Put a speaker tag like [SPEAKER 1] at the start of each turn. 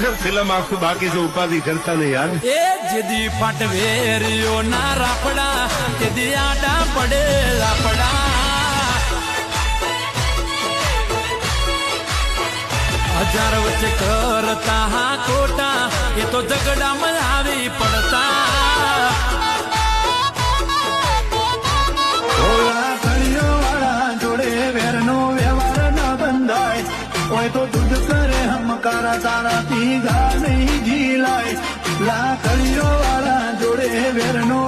[SPEAKER 1] છે ફિલ્મ આખું બાકી છે, ઉપાધિ કરતા નહીં યાર.
[SPEAKER 2] એ જેદી ફાટવેરીઓ ના રાફડા તેદી આડા પડે લાપડા. હજાર વચ્ચે કરતા હા ખોટા એ તો ઝઘડામાં આવી પડતા.
[SPEAKER 3] જોડે વેરનો વ્યવહાર ના બંધાય હોય તો દૂધ કરે હમકારા તારાથી ઘા નહીં ઝીલાય. લાકડીઓ વાળા જોડે વેરનો